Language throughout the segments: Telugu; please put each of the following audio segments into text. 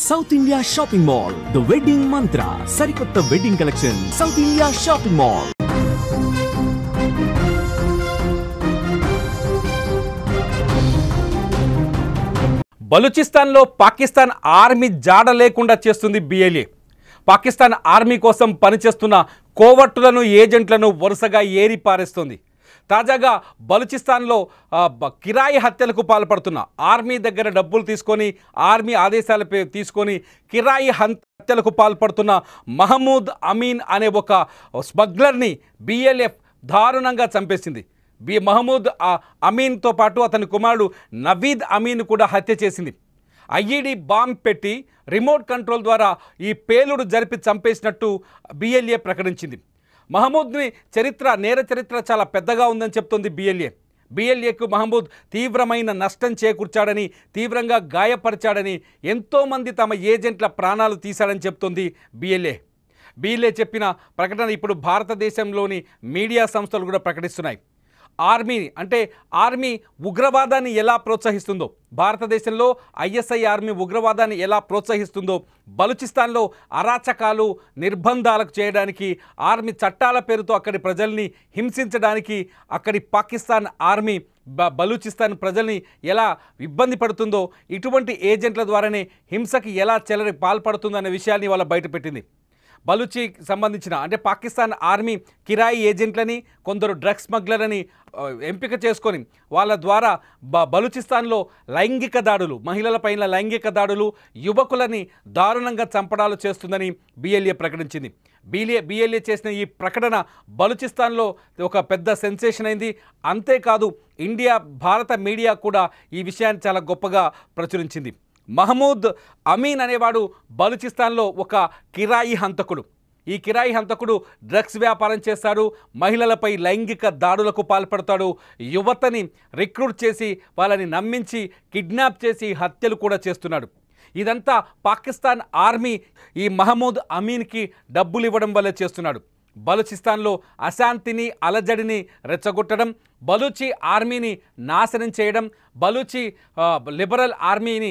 South India shopping mall the wedding Mantra సరికొత్త wedding collection South India shopping mall. బలూచిస్తాన్లో పాకిస్తాన్ ఆర్మీ జాడ లేకుండా చేస్తుంది బిఎల్ఏ. పాకిస్తాన్ ఆర్మీ కోసం పనిచేస్తున్న కోవర్టులను ఏజెంట్లను వరుసగా ఏరి పారేస్తుంది. తాజాగా బలూచిస్తాన్లో కిరాయి హత్యలకు పాల్పడుతున్న ఆర్మీ దగ్గర డబ్బులు తీసుకొని ఆర్మీ ఆదేశాలు తీసుకొని కిరాయి హత్యలకు పాల్పడుతున్న మహమూద్ అమీన్ అనే ఒక స్మగ్లర్ని బిఎల్ఎఫ్ దారుణంగా చంపేసింది. మహమూద్ అమీన్తో పాటు అతని కుమారుడు నవీద్ అమీన్ కూడా హత్య చేసింది. ఐఈడి బాంబ్ పెట్టి రిమోట్ కంట్రోల్ ద్వారా ఈ పేలుడు జరిపి చంపేసినట్టు బిఎల్ఏ ప్రకటించింది. మహమూద్ని నేర చరిత్ర చాలా పెద్దగా ఉందని చెప్తోంది బిఎల్ఏకు మహమూద్ తీవ్రమైన నష్టం చేకూర్చాడని, తీవ్రంగా గాయపరిచాడని, ఎంతోమంది తమ ఏజెంట్ల ప్రాణాలు తీశాడని చెప్తోంది బిఎల్ఏ చెప్పిన ప్రకటన ఇప్పుడు భారతదేశంలోని మీడియా సంస్థలు కూడా ప్రకటిస్తున్నాయి. ఆర్మీ ఉగ్రవాదాన్ని ఎలా ప్రోత్సహిస్తుందో, భారతదేశంలో ఐఎస్ఐ ఆర్మీ ఉగ్రవాదాన్ని ఎలా ప్రోత్సహిస్తుందో, బలూచిస్తాన్లో అరాచకాలు నిర్బంధాలకు చేయడానికి, ఆర్మీ చట్టాల పేరుతో అక్కడి ప్రజల్ని హింసించడానికి, అక్కడి పాకిస్తాన్ ఆర్మీ బలూచిస్తాన్ ప్రజల్ని ఎలా ఇబ్బంది పడుతుందో, ఇటువంటి ఏజెంట్ల ద్వారానే హింసకి ఎలా పాల్పడుతుందనే విషయాన్ని వాళ్ళ బయటపెట్టింది. బలూచికి సంబంధించిన పాకిస్తాన్ ఆర్మీ కిరాయి ఏజెంట్లని, కొందరు డ్రగ్స్ స్మగ్లర్లని ఎంపిక చేసుకొని వాళ్ళ ద్వారా బలూచిస్తాన్లో లైంగిక దాడులు, మహిళలపైన లైంగిక దాడులు, యువకులని దారుణంగా చంపడాలు చేస్తుందని బిఎల్ఏ ప్రకటించింది. బిఎల్ఏ చేసిన ఈ ప్రకటన బలూచిస్తాన్లో ఒక పెద్ద సెన్సేషన్ అయింది. అంతేకాదు భారత మీడియా కూడా ఈ విషయాన్ని చాలా గొప్పగా ప్రచురించింది. మహమూద్ అమీన్ అనేవాడు బలూచిస్తాన్లో ఒక కిరాయి హంతకుడు. ఈ కిరాయి హంతకుడు డ్రగ్స్ వ్యాపారం చేస్తాడు, మహిళలపై లైంగిక దాడులకు పాల్పడతాడు, యువతని రిక్రూట్ చేసి వాళ్ళని నమ్మించి కిడ్నాప్ చేసి హత్యలు కూడా చేస్తున్నాడు. ఇదంతా పాకిస్తాన్ ఆర్మీ ఈ మహమూద్ అమీన్కి డబ్బులు ఇవ్వడం వల్ల చేస్తున్నాడు. బలూచిస్తాన్లో అశాంతిని, అలజడిని రెచ్చగొట్టడం, బలూచి ఆర్మీని నాశనం చేయడం, బలూచి లిబరల్ ఆర్మీని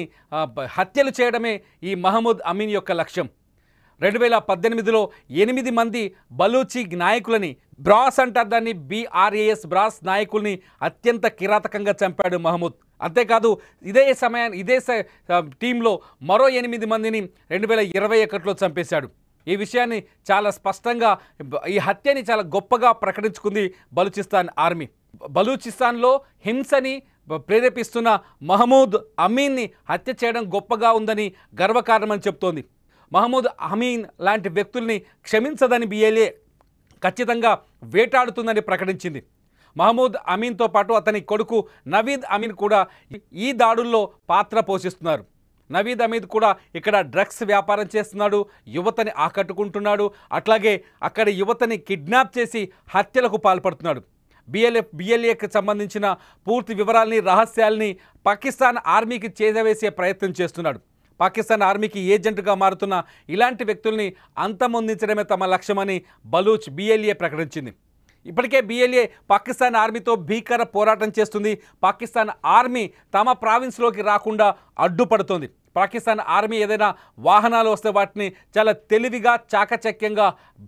హత్యలు చేయడమే ఈ మహమూద్ అమీన్ యొక్క లక్ష్యం. 2018లో 8 మంది బలూచి నాయకులని, బ్రాస్ అంటారు దాన్ని, BRAS బ్రాస్ నాయకుల్ని అత్యంత కిరాతకంగా చంపాడు మహమూద్. అంతేకాదు ఇదే టీంలో మరో 8 మందిని 2021లో చంపేశాడు. ఈ విషయాన్ని చాలా స్పష్టంగా, ఈ హత్యని చాలా గొప్పగా ప్రకటించుకుంది బలూచిస్తాన్ ఆర్మీ. బలూచిస్తాన్లో హింసని ప్రేరేపిస్తున్న మహమూద్ అమీన్ని హత్య చేయడం గొప్పగా ఉందని, గర్వకారణమని చెప్తోంది. మహమూద్ అమీన్ లాంటి వ్యక్తుల్ని క్షమించదని బిఎల్ఏ ఖచ్చితంగా వేటాడుతుందని ప్రకటించింది. మహమూద్ అమీన్తో పాటు అతని కొడుకు నవీద్ అమీన్ కూడా ఈ దాడుల్లో పాత్ర పోషిస్తున్నారు. నవీద్ అమీద్ కూడా ఇక్కడ డ్రగ్స్ వ్యాపారం చేస్తున్నాడు, యువతని ఆకట్టుకుంటున్నాడు, అట్లాగే అక్కడ యువతని కిడ్నాప్ చేసి హత్యలకు పాల్పడుతున్నాడు. బిఎల్ఏకి సంబంధించిన పూర్తి వివరాలని, రహస్యాల్ని పాకిస్తాన్ ఆర్మీకి చేరవేసే ప్రయత్నం చేస్తున్నాడు. పాకిస్తాన్ ఆర్మీకి ఏజెంట్గా మారుతున్న ఇలాంటి వ్యక్తుల్ని అంతమొందించడమే తమ లక్ష్యమని బిఎల్ఏ ప్రకటించింది. ఇప్పటికే బిఎల్ఏ పాకిస్తాన్ ఆర్మీతో భీకర పోరాటం చేస్తుంది. పాకిస్తాన్ ఆర్మీ తమ ప్రావిన్స్లోకి రాకుండా అడ్డుపడుతోంది. పాకిస్తాన్ ఆర్మీ ఏదైనా వాహనాలు వస్తే వాటిని చాలా తెలివిగా, చాకచక్యంగా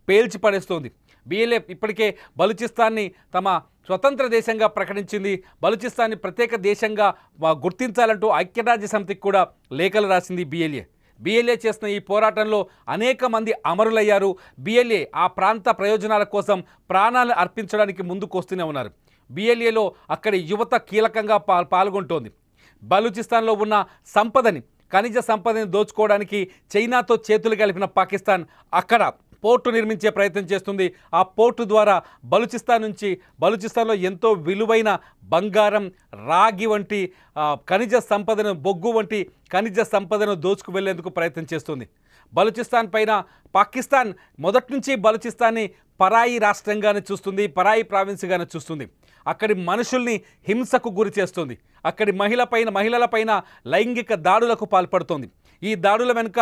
పేల్చి పడేస్తోంది. బిఎల్ఏ ఇప్పటికే బలూచిస్తాన్ని తమ స్వతంత్ర దేశంగా ప్రకటించింది. బలూచిస్తాన్ని ప్రత్యేక దేశంగా గుర్తించాలంటూ ఐక్యరాజ్య సమితికి కూడా లేఖలు రాసింది బిఎల్ఏ చేసిన ఈ పోరాటంలో అనేక మంది అమరులయ్యారు. బిఎల్ఏ ఆ ప్రాంత ప్రయోజనాల కోసం ప్రాణాలు అర్పించడానికి ముందుకు వస్తూనే ఉన్నారు. బిఎల్ఏలో అక్కడి యువత కీలకంగా పాల్గొంటోంది. బలూచిస్తాన్లో ఉన్న ఖనిజ సంపదని దోచుకోవడానికి చైనాతో చేతులు కలిపిన పాకిస్తాన్ అక్కడ పోర్టు నిర్మించే ప్రయత్నం చేస్తుంది. ఆ పోర్టు ద్వారా బలూచిస్తాన్లో ఎంతో విలువైన బంగారం, రాగి వంటి ఖనిజ సంపదను, బొగ్గు వంటి ఖనిజ సంపదను దోచుకు వెళ్లేందుకు ప్రయత్నం చేస్తుంది. బలూచిస్తాన్ పైన పాకిస్తాన్ మొదటి నుంచి బలూచిస్తాన్ని పరాయి రాష్ట్రంగానే చూస్తుంది, పరాయి ప్రావిన్స్గానే చూస్తుంది. అక్కడి మనుషుల్ని హింసకు గురి చేస్తుంది. అక్కడి మహిళలపైన లైంగిక దాడులకు పాల్పడుతోంది. ఈ దాడుల వెనుక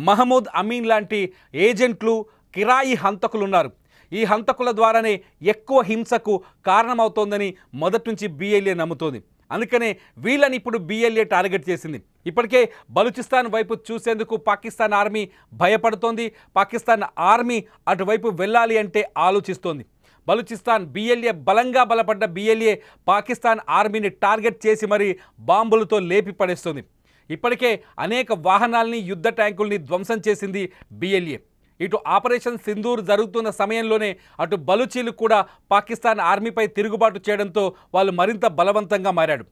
మహమూద్ అమీన్ లాంటి ఏజెంట్లు, కిరాయి హంతకులు ఉన్నారు. ఈ హంతకుల ద్వారానే ఎక్కువ హింసకు కారణమవుతోందని మొదటి నుంచి బిఎల్ఏ నమ్ముతోంది. అందుకనే వీళ్ళని ఇప్పుడు BLA టార్గెట్ చేసింది. ఇప్పటికే బలూచిస్తాన్ వైపు చూసేందుకు పాకిస్తాన్ ఆర్మీ భయపడుతోంది. పాకిస్తాన్ ఆర్మీ అటువైపు వెళ్ళాలి అంటే ఆలోచిస్తోంది. బలూచిస్తాన్ BLA బలంగా బలపడ్డ BLA పాకిస్తాన్ ఆర్మీని టార్గెట్ చేసి మరీ బాంబులతో లేపి పడేస్తుంది. ఇప్పటికే అనేక వాహనాల్ని, యుద్ధ ట్యాంకుల్ని ధ్వంసం చేసింది BLA. ఇటు ఆపరేషన్ సింధూర్ జరుగుతున్న సమయంలోనే అటు బలూచీలు కూడా పాకిస్తాన్ ఆర్మీపై తిరుగుబాటు చేయడంతో వాళ్ళు మరింత బలవంతంగా మారాడు.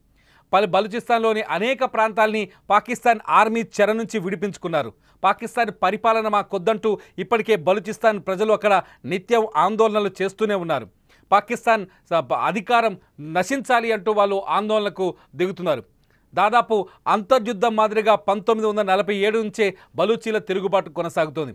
బలూచిస్తాన్లోని అనేక ప్రాంతాల్ని పాకిస్తాన్ ఆర్మీ చెర నుంచి విడిపించుకున్నారు. పాకిస్తాన్ పరిపాలన మా కొద్దంటూ ఇప్పటికే బలూచిస్తాన్ ప్రజలు అక్కడ నిత్యం ఆందోళనలు చేస్తూనే ఉన్నారు. పాకిస్తాన్ అధికారం నశించాలి అంటూ వాళ్ళు ఆందోళనకు దిగుతున్నారు. దాదాపు అంతర్యుద్ధం మాదిరిగా 1947 నుంచే బలూచీల తిరుగుబాటు కొనసాగుతోంది.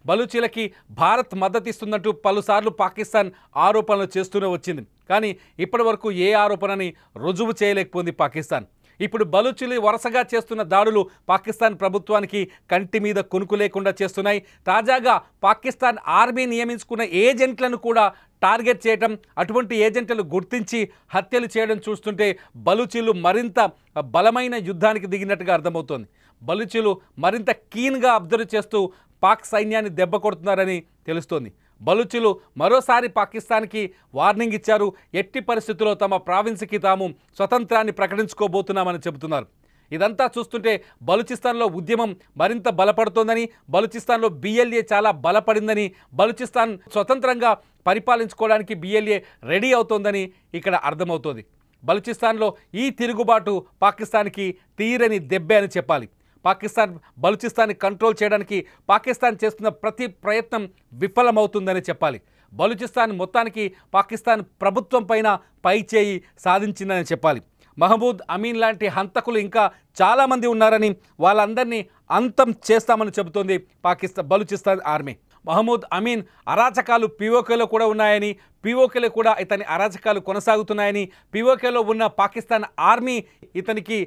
బలూచీలకి భారత్ మద్దతిస్తున్నట్టు పలుసార్లు పాకిస్తాన్ ఆరోపణలు చేస్తూనే వచ్చింది. కానీ ఇప్పటి వరకు ఏ ఆరోపణని రుజువు చేయలేకపోయింది పాకిస్తాన్. ఇప్పుడు బలూచీలు వరుసగా చేస్తున్న దాడులు పాకిస్తాన్ ప్రభుత్వానికి కంటి మీద కొనుకు లేకుండా చేస్తున్నాయి. తాజాగా పాకిస్తాన్ ఆర్మీ నియమించుకున్న ఏజెంట్లను కూడా టార్గెట్ చేయడం, అటువంటి ఏజెంట్లను గుర్తించి హత్యలు చేయడం చూస్తుంటే బలూచీలు మరింత బలమైన యుద్ధానికి దిగినట్టుగా అర్థమవుతోంది. బలూచీలు మరింత కీన్గా అబ్జర్వ్ చేస్తూ పాక్ సైన్యాన్ని దెబ్బ కొడుతున్నారని తెలుస్తోంది. బలూచీలు మరోసారి పాకిస్తాన్కి వార్నింగ్ ఇచ్చారు. ఎట్టి పరిస్థితుల్లో తమ ప్రావిన్స్కి తాము స్వతంత్రాన్ని ప్రకటించుకోబోతున్నామని చెబుతున్నారు. ఇదంతా చూస్తుంటే బలూచిస్తాన్లో ఉద్యమం మరింత బలపడుతోందని, బలూచిస్తాన్లో BLA చాలా బలపడిందని, బలూచిస్తాన్ స్వతంత్రంగా పరిపాలించుకోవడానికి BLA రెడీ అవుతోందని ఇక్కడ అర్థమవుతోంది. బలూచిస్తాన్లో ఈ తిరుగుబాటు పాకిస్తాన్కి తీరని దెబ్బే అని చెప్పాలి. పాకిస్తాన్ బలూచిస్తాన్ని కంట్రోల్ చేయడానికి పాకిస్తాన్ చేస్తున్న ప్రతి ప్రయత్నం విఫలమవుతుందని చెప్పాలి. బలూచిస్తాన్ మొత్తానికి పాకిస్తాన్ ప్రభుత్వం పైన పై చేయి సాధించిందని చెప్పాలి. మహమూద్ అమీన్ లాంటి హంతకులు ఇంకా చాలామంది ఉన్నారని, వాళ్ళందరినీ అంతం చేస్తామని చెబుతోంది బలూచిస్తాన్ ఆర్మీ. మహమూద్ అమీన్ అరాచకాలు POKలో కూడా ఉన్నాయని, POKలో కూడా ఇతని అరాచకాలు కొనసాగుతున్నాయని, POKలో ఉన్న పాకిస్తాన్ ఆర్మీ ఇతనికి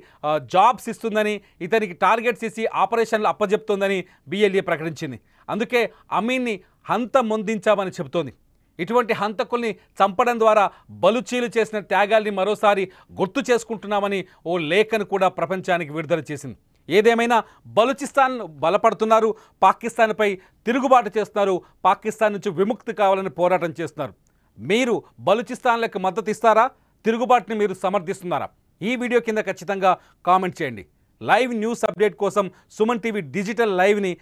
జాబ్స్ ఇస్తుందని, ఇతనికి టార్గెట్స్ ఇచ్చి ఆపరేషన్లు అప్పజెప్తోందని BLA ప్రకటించింది. అందుకే అమీన్ని హంతమొందించామని చెబుతోంది. ఇటువంటి హంతకుల్ని చంపడం ద్వారా బలూచీలు చేసిన త్యాగాల్ని మరోసారి గుర్తు చేసుకుంటున్నామని ఓ లేఖను కూడా ప్రపంచానికి విడుదల చేసింది. ఏదేమైనా బలూచిస్తాన్ బలపడుతున్నారు, పాకిస్తాన్పై తిరుగుబాటు చేస్తున్నారు, పాకిస్తాన్ నుంచి విముక్తి కావాలని పోరాటం చేస్తున్నారు. మీరు బలూచిస్తాన్లకు మద్దతు ఇస్తారా? తిరుగుబాటుని మీరు సమర్థిస్తున్నారా? ఈ వీడియో కింద ఖచ్చితంగా కామెంట్ చేయండి. లైవ్ న్యూస్ అప్డేట్ కోసం సుమన్ టీవీ డిజిటల్ లైవ్ని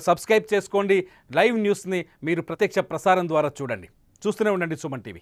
సబ్స్క్రైబ్ చేసుకోండి. లైవ్ న్యూస్ని మీరు ప్రత్యక్ష ప్రసారం ద్వారా చూడండి. చూస్తూనే ఉండండి సుమన్ టీవీ.